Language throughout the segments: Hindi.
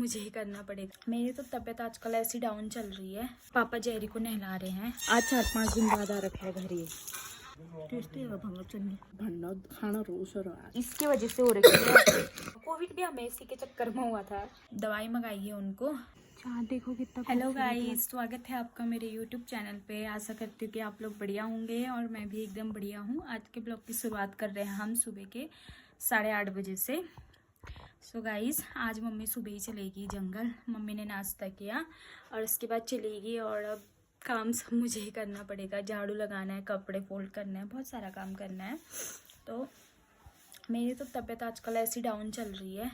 मुझे ही करना पड़ेगा। मेरी तो तबीयत आजकल ऐसी डाउन चल रही है। पापा जेरी को नहला रहे हैं। आज 4-5 दिन बाद आ रखा है घर ये। भंडा खाना रोज इसकी वजह से हो रही है। कोविड भी हमें इसी के चक्कर में हुआ था। दवाई मंगाई है उनको। देखो कितना। हेलो गाइस, स्वागत है आपका मेरे यूट्यूब चैनल पे। आशा करती हूँ कि आप लोग बढ़िया होंगे और मैं भी एकदम बढ़िया हूँ। आज के ब्लॉग की शुरुआत कर रहे हैं हम सुबह के 8:30 बजे से। सो गाइस, आज मम्मी सुबह ही चलेगी जंगल। मम्मी ने नाश्ता किया और उसके बाद चलेगी और अब काम सब मुझे ही करना पड़ेगा। झाड़ू लगाना है, कपड़े फोल्ड करना है, बहुत सारा काम करना है। तो मेरी तो तबीयत आजकल ऐसी डाउन चल रही है।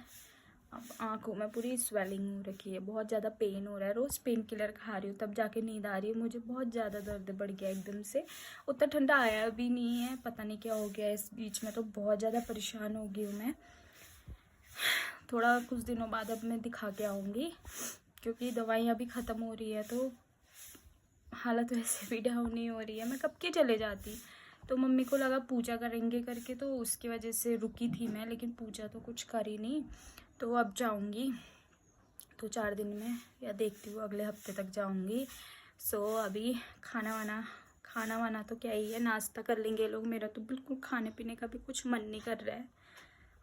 अब आँखों में पूरी स्वेलिंग हो रखी है, बहुत ज़्यादा पेन हो रहा है। रोज़ पेन किलर खा रही हूँ तब जाके नींद आ रही है। मुझे बहुत ज़्यादा दर्द बढ़ गया एकदम से। उतना ठंडा आया भी नहीं है, पता नहीं क्या हो गया इस बीच में। तो बहुत ज़्यादा परेशान हो गई हूँ मैं। थोड़ा कुछ दिनों बाद अब मैं दिखा के आऊँगी, क्योंकि दवाइयाँ भी ख़त्म हो रही है तो हालत वैसे भी डाउन नहीं हो रही है। मैं कब के चले जाती। तो मम्मी को लगा पूजा करेंगे करके, तो उसकी वजह से रुकी थी मैं, लेकिन पूजा तो कुछ करी नहीं। तो अब जाऊंगी तो 4 दिन में, या देखती हूँ अगले हफ्ते तक जाऊंगी। सो अभी खाना वाना तो क्या ही है, नाश्ता कर लेंगे लोग। मेरा तो बिल्कुल खाने पीने का भी कुछ मन नहीं कर रहा है।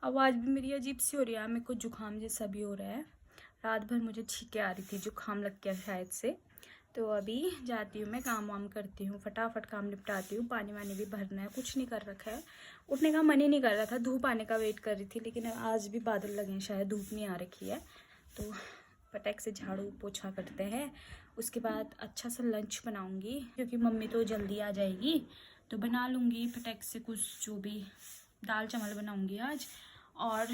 आवाज़ भी मेरी अजीब सी हो रही है, मेरे को जुकाम जैसा भी हो रहा है। रात भर मुझे छींकें आ रही थी, जुकाम लग गया शायद से। तो अभी जाती हूँ मैं, काम वाम करती हूँ, फटाफट काम निपटाती हूँ। पानी वानी भी भरना है, कुछ नहीं कर रखा है। उठने का मन ही नहीं कर रहा था, धूप आने का वेट कर रही थी, लेकिन आज भी बादल लगे हैं, शायद धूप नहीं आ रखी है। तो फटाक से झाड़ू पोछा करते हैं। उसके बाद अच्छा सा लंच बनाऊँगी, क्योंकि मम्मी तो जल्दी आ जाएगी तो बना लूँगी फटाक से कुछ, जो भी दाल चावल बनाऊँगी आज। और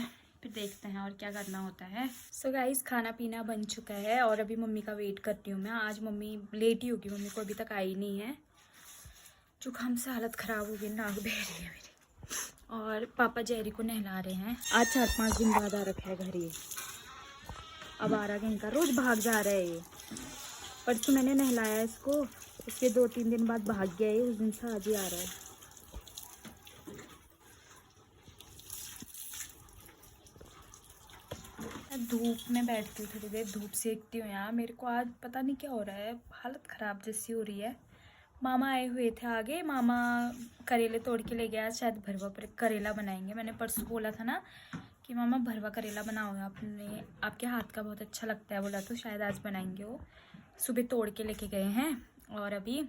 फिर देखते हैं और क्या करना होता है। सो गाइस, खाना पीना बन चुका है और अभी मम्मी का वेट करती हूँ मैं। आज मम्मी लेट ही होगी, मम्मी को अभी तक आई नहीं है। जुकाम से हालत ख़राब हो गई, नाक बह रही है मेरी। और पापा जेरी को नहला रहे हैं। आज 4-5 दिन बाद आ रखा है घर ये। अब 12 घंटा रोज़ भाग जा रहा है ये। परसों मैंने नहलाया इसको, उसके 2-3 दिन बाद भाग गया है। उस दिन से आज ही आ रहा है। धूप में बैठती हूँ, थोड़ी देर धूप सेकती हूँ यार। मेरे को आज पता नहीं क्या हो रहा है, हालत ख़राब जैसी हो रही है। मामा आए हुए थे आगे, मामा करेले तोड़ के ले गया। शायद भरवा पर करेला बनाएंगे। मैंने परसों बोला था ना कि मामा भरवा करेला बनाओ, आपने आपके हाथ का बहुत अच्छा लगता है बोला, तो शायद आज बनाएंगे। वो सुबह तोड़ के लेके गए हैं और अभी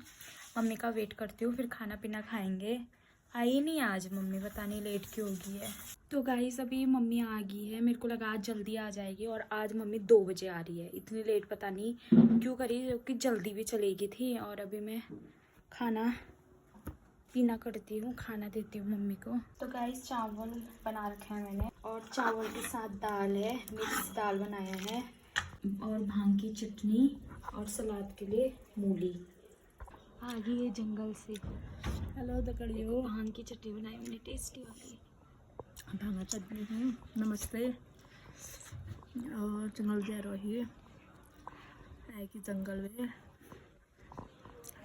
मम्मी का वेट करती हूँ, फिर खाना पीना खाएँगे। आई नहीं आज मम्मी, पता नहीं लेट क्यों होगी है। तो गाइस, अभी मम्मी आ गई है। मेरे को लगा आज जल्दी आ जाएगी, और आज मम्मी 2 बजे आ रही है। इतनी लेट पता नहीं क्यों करी, क्योंकि जल्दी भी चलेगी थी। और अभी मैं खाना पीना करती हूँ, खाना देती हूँ मम्मी को। तो गाइस, चावल बना रखे हैं मैंने, और चावल के साथ दाल है, मिक्स दाल बनाया है, और भांग की चटनी, और सलाद के लिए मूली। आ गई है जंगल से। हेलो दकड़ियो, भांग की चटनी बनाई मैंने, टेस्टी वाली। भांगा चटनी है। नमस्ते। और जंगल जा रही है कि जंगल में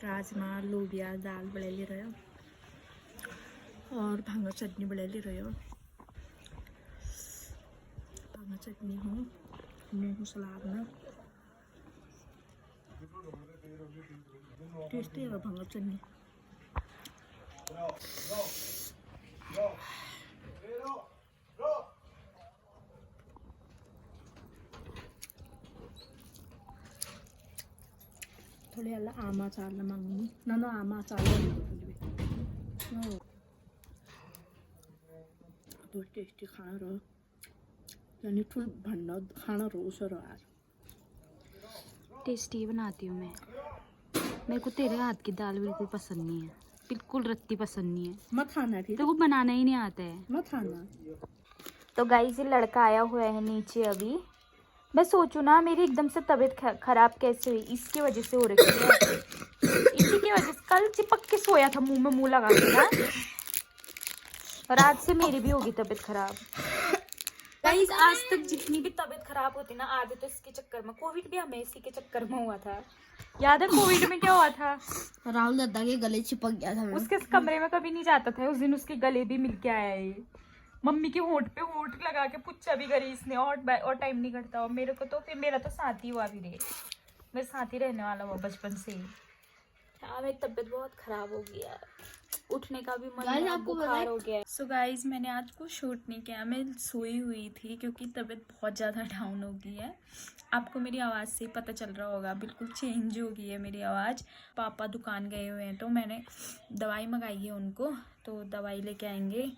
राजमा, लोबिया, दाल बड़े ले रहे हो और भांगा चटनी बड़े ले रहे हो। भांगा चटनी हूँ, मूंग सलाद में टेस्टी है भांगा चटनी। थोड़ी अल्लाह आमा चाल मांगनी ना आमा चाल तो टेस्टी खाना रहो, यानी फुल भंडा खाना रोज रहा। टेस्टी बनाती हूँ मैं। मेरे को तेरे हाथ की दाल बिल्कुल पसंद नहीं है, बिल्कुल रत्ती पसंद नहीं है। मत खाना, फिर तेरे को बनाना ही नहीं आता है। मत खाना। तो गाइस, ये लड़का आया हुआ है नीचे अभी। मैं सोचूं ना, मेरी एकदम से तबीयत खराब कैसे हुई, इसकी वजह से हो रही है। इसी की वजह से कल चिपक के सोया था, मुंह में मुंह लगा के ना, और आज से मेरी भी होगी तबीयत खराब। गाइस, आज तक जितनी भी तबीयत खराब होती ना, आधे तो इसके चक्कर में। कोविड भी हमें इसी के चक्कर में हुआ था। याद है कोविड में क्या हुआ था? राहुल दादा के गले चिपक गया था। उसके कमरे में कभी नहीं जाता था, उस दिन उसके गले भी मिल के आया है। मम्मी के होंठ पे होंठ लगा के पुच्चा भी करी इसने, और टाइम नहीं कटता। और मेरे को तो फिर मेरा तो साथ ही हुआ भी रे, मेरे साथ ही रहने वाला हुआ बचपन से ही। हाँ मेरी तबीयत बहुत खराब हो गया, उठने का भी मन नहीं, आपको बुखार हो गया। सो गाइज मैंने आज को शूट नहीं किया, मैं सोई हुई थी क्योंकि तबीयत बहुत ज़्यादा डाउन हो गई है। आपको मेरी आवाज़ से ही पता चल रहा होगा, बिल्कुल चेंज हो गई है मेरी आवाज़। पापा दुकान गए हुए हैं तो मैंने दवाई मंगाई है उनको, तो दवाई लेके आएंगे।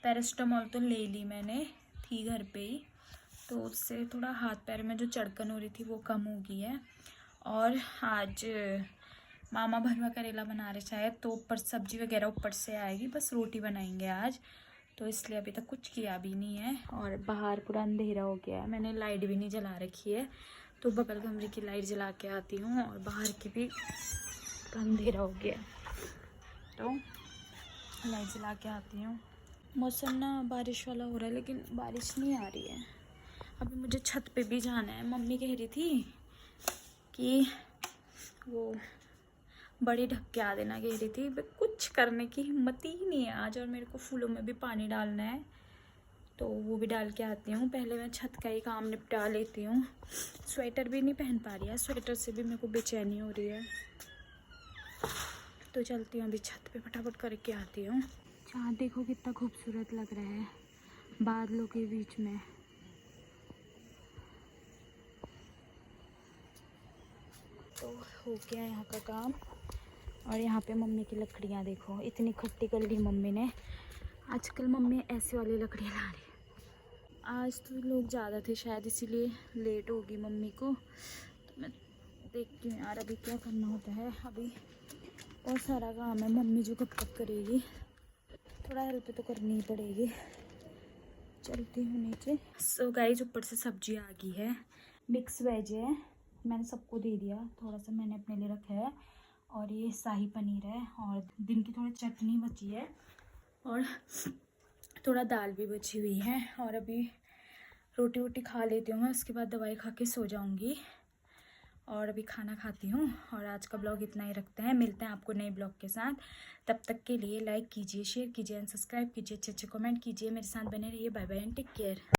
पैरासिटामोल तो ले ली मैंने, थी घर पे ही, तो उससे थोड़ा हाथ पैर में जो चढ़कन हो रही थी वो कम हो गई है। और आज मामा भरवा करेला बना रहे शायद, तो ऊपर सब्जी वगैरह ऊपर से आएगी, बस रोटी बनाएंगे आज, तो इसलिए अभी तक कुछ किया भी नहीं है। और बाहर पूरा अंधेरा हो गया है, मैंने लाइट भी नहीं जला रखी है, तो बगल कमरे की लाइट जला के आती हूँ, और बाहर की भी अंधेरा हो गया तो लाइट जला के आती हूँ। मौसम ना बारिश वाला हो रहा है लेकिन बारिश नहीं आ रही है। अभी मुझे छत पे भी जाना है, मम्मी कह रही थी कि वो बड़ी ढक के आ देना, कह रही थी, कुछ करने की हिम्मत ही नहीं है आज। और मेरे को फूलों में भी पानी डालना है, तो वो भी डाल के आती हूँ। पहले मैं छत का ही काम निपटा लेती हूँ। स्वेटर भी नहीं पहन पा रही है, स्वेटर से भी मेरे को बेचैनी हो रही है, तो चलती हूँ अभी छत पे, फटाफट करके आती हूँ। चाँद देखो कितना खूबसूरत लग रहा है बादलों के बीच में। तो हो गया यहाँ का काम। और यहाँ पे मम्मी की लकड़ियाँ देखो, इतनी खट्टी कर ली मम्मी ने। आजकल मम्मी ऐसे वाली लकड़ियाँ ला रही है। आज तो लोग ज़्यादा थे शायद, इसीलिए लेट होगी मम्मी को। तो मैं देखती हूँ यार अभी क्या करना होता है। अभी बहुत सारा काम है, मम्मी जो कब तक करेगी, थोड़ा हेल्प तो करनी ही पड़ेगी। चलती हूँ नीचे। सो गाइस ऊपर से सब्जी आ गई है, मिक्स वेज है, मैंने सबको दे दिया, थोड़ा सा मैंने अपने लिए रखा है। और ये शाही पनीर है, और दिन की थोड़ी चटनी बची है, और थोड़ा दाल भी बची हुई है। और अभी रोटी वोटी खा लेती हूँ मैं, उसके बाद दवाई खा के सो जाऊँगी। और अभी खाना खाती हूँ। और आज का ब्लॉग इतना ही रखते हैं, मिलते हैं आपको नए ब्लॉग के साथ। तब तक के लिए लाइक कीजिए, शेयर कीजिए एंड सब्सक्राइब कीजिए, अच्छे अच्छे कमेंट कीजिए, मेरे साथ बने रहिए। Bye bye and take care.